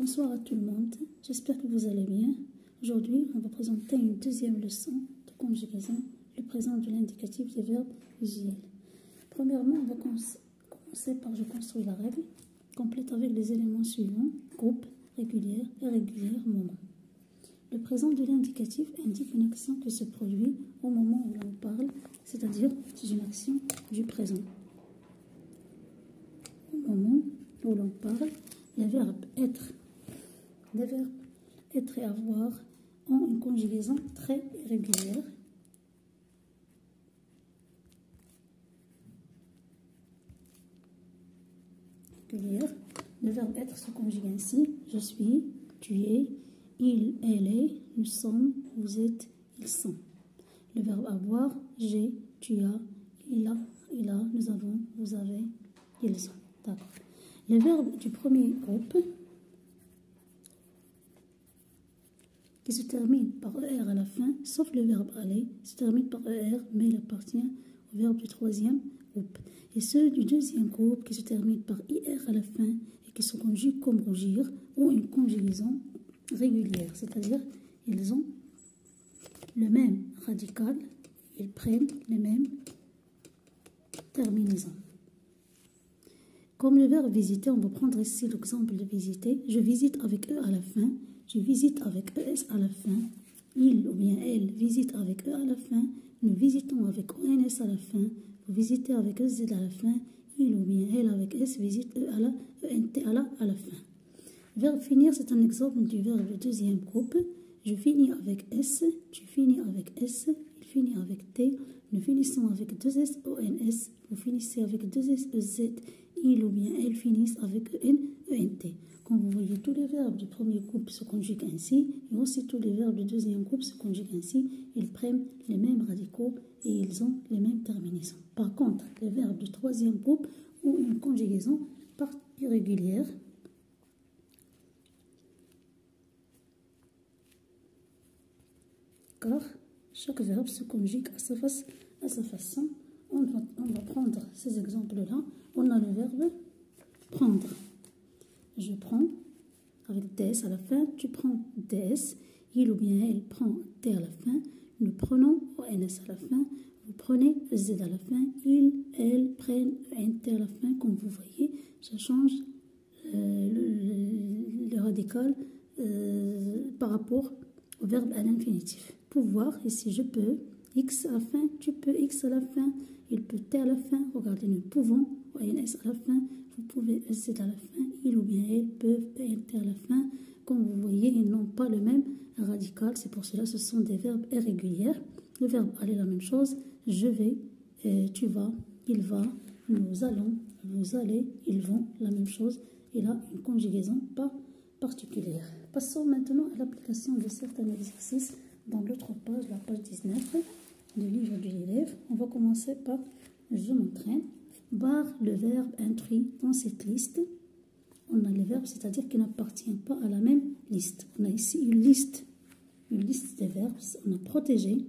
Bonsoir à tout le monde, j'espère que vous allez bien. Aujourd'hui, on va présenter une deuxième leçon de conjugaison, le présent de l'indicatif des verbes usuels. Premièrement, on va commencer par je construis la règle, complète avec les éléments suivants, groupe, régulière, irrégulière, moment. Le présent de l'indicatif indique une action qui se produit au moment où l'on parle, c'est-à-dire c'est une action du présent. Au moment où l'on parle, les verbes être et avoir ont une conjugaison très irrégulière. Le verbe être se conjugue ainsi: je suis, tu es, il, elle est, nous sommes, vous êtes, ils sont. Le verbe avoir, j'ai, tu as, il a, nous avons, vous avez, ils ont. D'accord. Les verbes du premier groupe qui se termine par ER à la fin, sauf le verbe aller, se termine par ER, mais il appartient au verbe du troisième groupe. Et ceux du deuxième groupe qui se terminent par IR à la fin et qui se conjuguent comme rougir ont une conjugaison régulière, c'est-à-dire ils ont le même radical, ils prennent les mêmes terminaisons. Comme le verbe visiter, on va prendre ici l'exemple de visiter. Je visite avec E à la fin. Je visite avec ES à la fin. Il ou bien elle visite avec E à la fin. Nous visitons avec ONS à la fin. Vous visitez avec EZ à la fin. Il ou bien elle avec S visite E à la ENT à la fin. Verbe finir, c'est un exemple du verbe du deuxième groupe. Je finis avec S. Tu finis avec S. Il finit avec T. Nous finissons avec 2S ONS. Vous finissez avec 2S EZ. Il ou bien elle finissent avec EN, ENT. Comme vous voyez, tous les verbes du premier groupe se conjuguent ainsi, et aussi tous les verbes du deuxième groupe se conjuguent ainsi. Ils prennent les mêmes radicaux et ils ont les mêmes terminaisons. Par contre, les verbes du troisième groupe ont une conjugaison irrégulière. Car chaque verbe se conjugue à sa façon. On va prendre ces exemples-là. On a le verbe prendre. Je prends avec DS à la fin. Tu prends DS. Il ou bien elle prend T à la fin. Nous prenons ONS à la fin. Vous prenez Z à la fin. Il, elle prennent ENT à la fin. Comme vous voyez, ça change le radical par rapport au verbe à l'infinitif. Pouvoir, ici je peux. X à la fin, tu peux X à la fin, il peut T à la fin, regardez, nous pouvons, ONS à la fin, vous pouvez Z à la fin, il ou bien elle peuvent ENT à la fin. Comme vous voyez, ils n'ont pas le même radical, c'est pour cela que ce sont des verbes irréguliers. Le verbe aller, la même chose, je vais, tu vas, il va, nous allons, vous allez, ils vont, la même chose, il a une conjugaison pas particulière. Passons maintenant à l'application de certains exercices dans l'autre page, la page 19 du livre de l'élève. On va commencer par je m'entraîne. Barre le verbe intrus dans cette liste. On a les verbes, c'est-à-dire qui n'appartiennent pas à la même liste. On a ici une liste des verbes. On a protégé,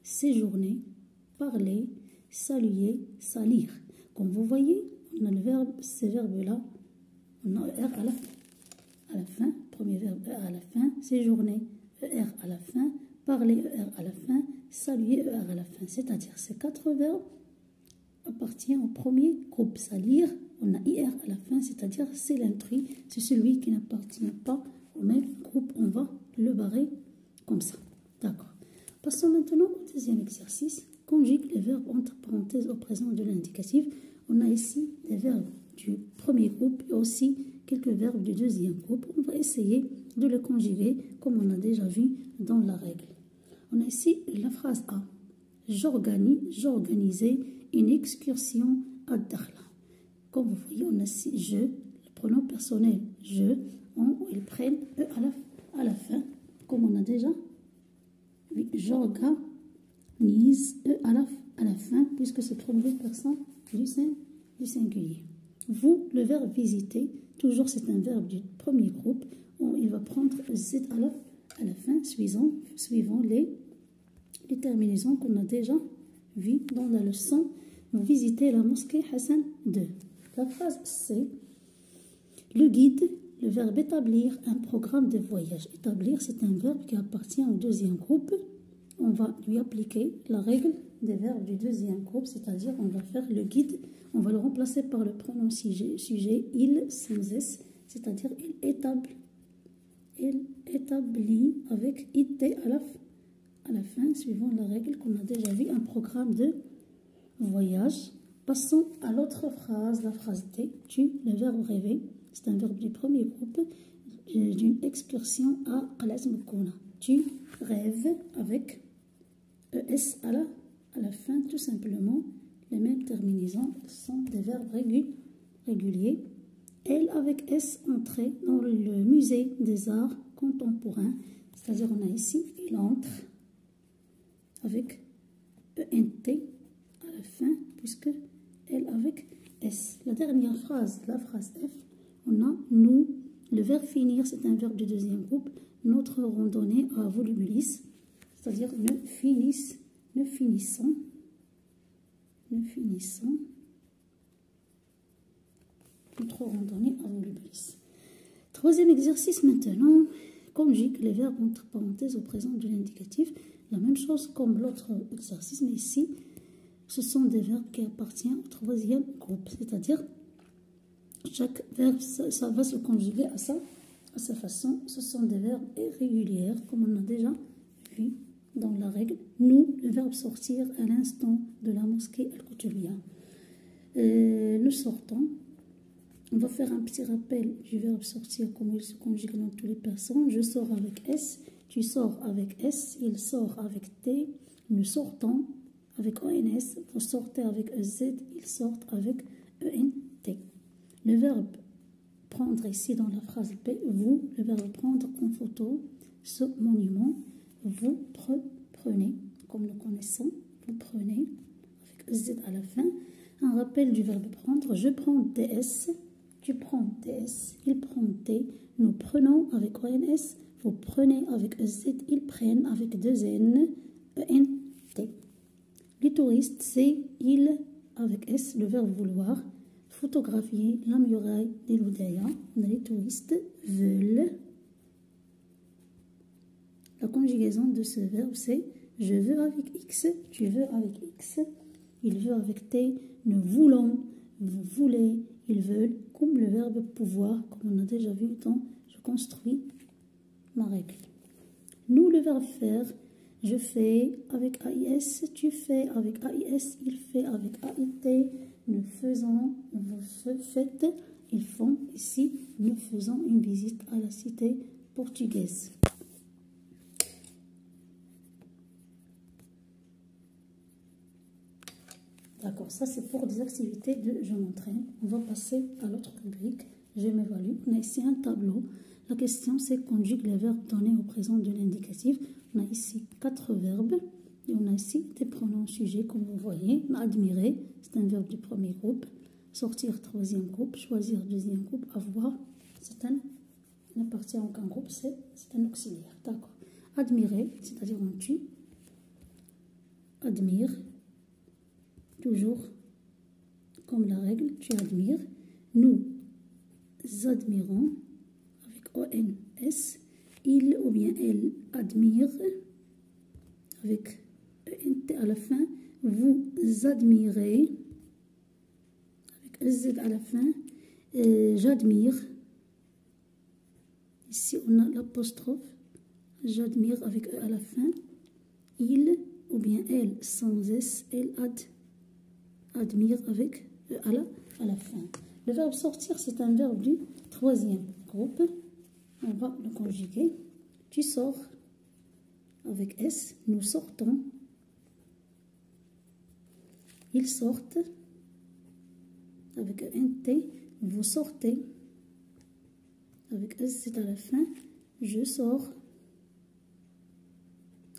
séjourner, parler, saluer, salir. Comme vous voyez, on a le verbe, ces verbes-là, on a ER à la fin, premier verbe ER à la fin, séjourner, ER à la fin, parler ER à la fin, saluer ER à la fin. C'est-à-dire ces quatre verbes appartiennent au premier groupe. Salir, on a IR à la fin, c'est-à-dire c'est l'intrus, c'est celui qui n'appartient pas au même groupe. On va le barrer comme ça. D'accord. Passons maintenant au deuxième exercice. Conjugue les verbes entre parenthèses au présent de l'indicatif. On a ici des verbes du premier groupe et aussi quelques verbes du deuxième groupe. On va essayer de les conjuguer comme on a déjà vu dans la règle. On a ici la phrase A. J'organisais une excursion à Dakhla. Comme vous voyez, on a ici je, le pronom personnel je, ils prennent E à la fin, comme on a déjà vu. J'organise E à la fin, puisque c'est première personne du singulier. Vous, le verbe visiter, toujours c'est un verbe du premier groupe, il va prendre Z à la fin, suivant les terminaisons qu'on a déjà vues dans la leçon. Vous visitez la mosquée Hassan II. La phrase C. Le guide le verbe établir un programme de voyage. Établir, c'est un verbe qui appartient au deuxième groupe. On va lui appliquer la règle des verbes du deuxième groupe, c'est-à-dire on va faire le guide, on va le remplacer par le pronom sujet il sans s, c'est-à-dire il établit avec it à la fin, suivant la règle qu'on a déjà vue, un programme de voyage. Passons à l'autre phrase, la phrase T. Le verbe rêver, c'est un verbe du premier groupe d'une excursion à Qalas Mkouna. Tu rêves avec ES à la fin, tout simplement. Les mêmes terminaisons sont des verbes réguliers. Elle avec S entrait dans le musée des arts contemporains, c'est-à-dire on a ici, il entre avec ENT à la fin, puisque elle avec S. La dernière phrase, la phrase F, on a nous. Le verbe finir, c'est un verbe du deuxième groupe. Notre randonnée à Volubilis, c'est-à-dire nous finissons. Notre randonnée à Volubilis. Troisième exercice maintenant. Conjugue les verbes entre parenthèses au présent de l'indicatif. La même chose comme l'autre exercice, mais ici, ce sont des verbes qui appartiennent au troisième groupe, c'est-à-dire chaque verbe, ça va se conjuguer à sa façon. Ce sont des verbes irréguliers, comme on a déjà vu dans la règle. Nous, le verbe sortir à l'instant de la mosquée Al-Koutoubia. Nous sortons. On va faire un petit rappel du verbe sortir, comment il se conjugue dans toutes les personnes. Je sors avec S, tu sors avec S, il sort avec T, nous sortons avec ONS, vous sortez avec EZ, ils sortent avec ENT. Le verbe prendre ici dans la phrase P, vous, le verbe prendre en photo ce monument, vous prenez, comme nous connaissons, vous prenez avec EZ à la fin. Un rappel du verbe prendre, je prends TS, tu prends TS, il prend T, nous prenons avec ONS, vous prenez avec EZ, ils prennent avec 2 N, ENT. Les touristes, c'est il avec S, le verbe vouloir. Photographier la muraille des Loudaya. Les touristes veulent. La conjugaison de ce verbe, c'est je veux avec X, tu veux avec X, il veut avec T, nous voulons, vous voulez, ils veulent, comme le verbe pouvoir, comme on a déjà vu dans je construis ma règle. Nous, le verbe faire, je fais avec AIS, tu fais avec AIS, il fait avec AIT, nous faisons, vous faites, ils font. Ici, nous faisons une visite à la cité portugaise. D'accord, ça c'est pour des activités de je m'entraîne. On va passer à l'autre rubrique, je m'évalue. On a ici un tableau. La question c'est conjugue les verbes donnés au présent de l'indicatif. On a ici 4 verbes et on a ici des pronoms sujets comme vous voyez. Admirer, c'est un verbe du premier groupe. Sortir, troisième groupe. Choisir, deuxième groupe. Avoir, il n'appartient à aucun groupe, c'est un auxiliaire. D'accord. Admirer, c'est-à-dire on tue. Admire, toujours comme la règle, tu admires. Nous admirons avec ONS. Il ou bien elle admire avec ENT à la fin. Vous admirez avec EZ à la fin. J'admire. Ici on a l'apostrophe. J'admire avec E à la fin. Il ou bien elle sans S. Elle admire avec E à la fin. Le verbe sortir, c'est un verbe du troisième groupe. On va le conjuguer. Tu sors avec S. Nous sortons. Ils sortent avec ENT. Vous sortez avec S à la fin. Je sors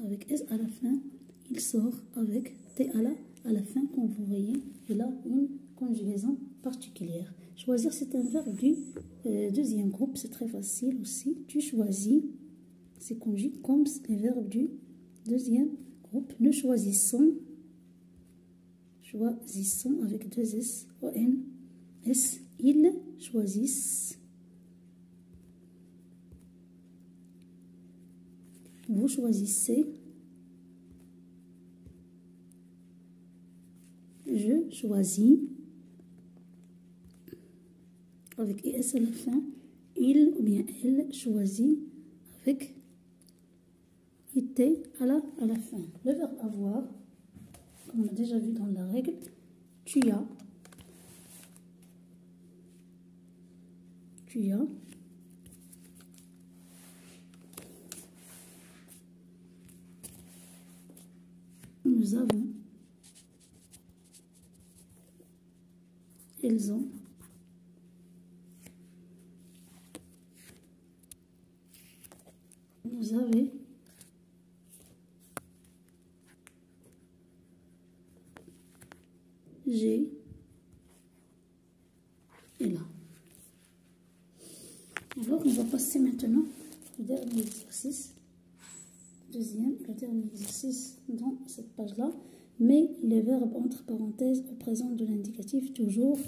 avec S à la fin. Il sort avec T à la fin, comme vous voyez. Il a une conjugaison particulière. Choisir, c'est un verbe du deuxième groupe. C'est très facile aussi. Tu choisis. C'est conjugué comme les verbes du deuxième groupe. Nous choisissons. Choisissons avec 2 S, O-N, S. Ils choisissent. vous choisissez. Je choisis. Avec ES à la fin. Il ou bien elle choisit avec IT à la fin. Le verbe avoir, comme on a déjà vu dans la règle, tu as, nous avons, ils ont, vous avez, j'ai et là. Alors, on va passer maintenant au dernier exercice. Deuxième et le dernier exercice dans cette page-là. Mais les verbes entre parenthèses au présent de l'indicatif, toujours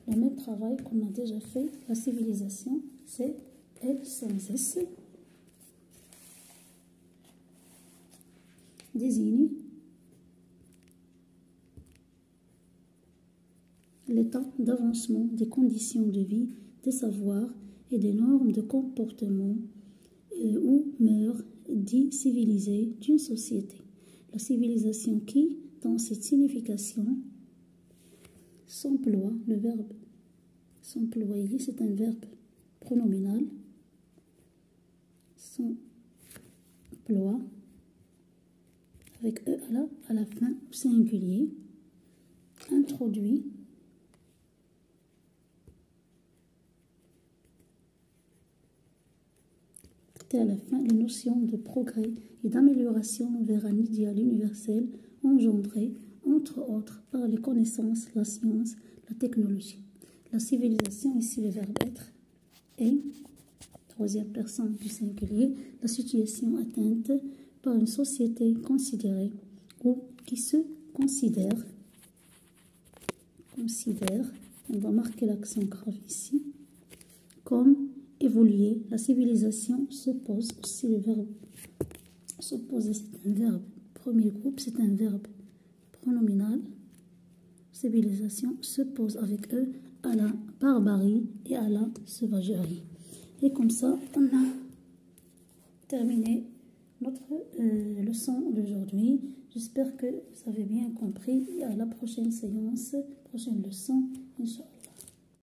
le même travail qu'on a déjà fait. La civilisation, c'est L sans S. Désigne l'état d'avancement des conditions de vie, des savoirs et des normes de comportement ou mœurs dit civilisées d'une société. La civilisation qui, dans cette signification, s'emploie, le verbe s'employer, c'est un verbe pronominal, s'emploie, avec E à la fin, singulier, introduit, à la fin les notions de progrès et d'amélioration vers un idéal universel engendré, entre autres, par les connaissances, la science, la technologie. La civilisation, ici le verbe être, est, troisième personne du singulier, la situation atteinte par une société considérée ou qui se considère, on va marquer l'accent grave ici, comme évoluer. La civilisation s'oppose, aussi le verbe s'opposer, c'est un verbe, premier groupe, c'est un verbe pronominal. Civilisation s'oppose avec eux à la barbarie et à la sauvagerie. Et comme ça, on a terminé notre leçon d'aujourd'hui. J'espère que vous avez bien compris. Et à la prochaine séance, prochaine leçon.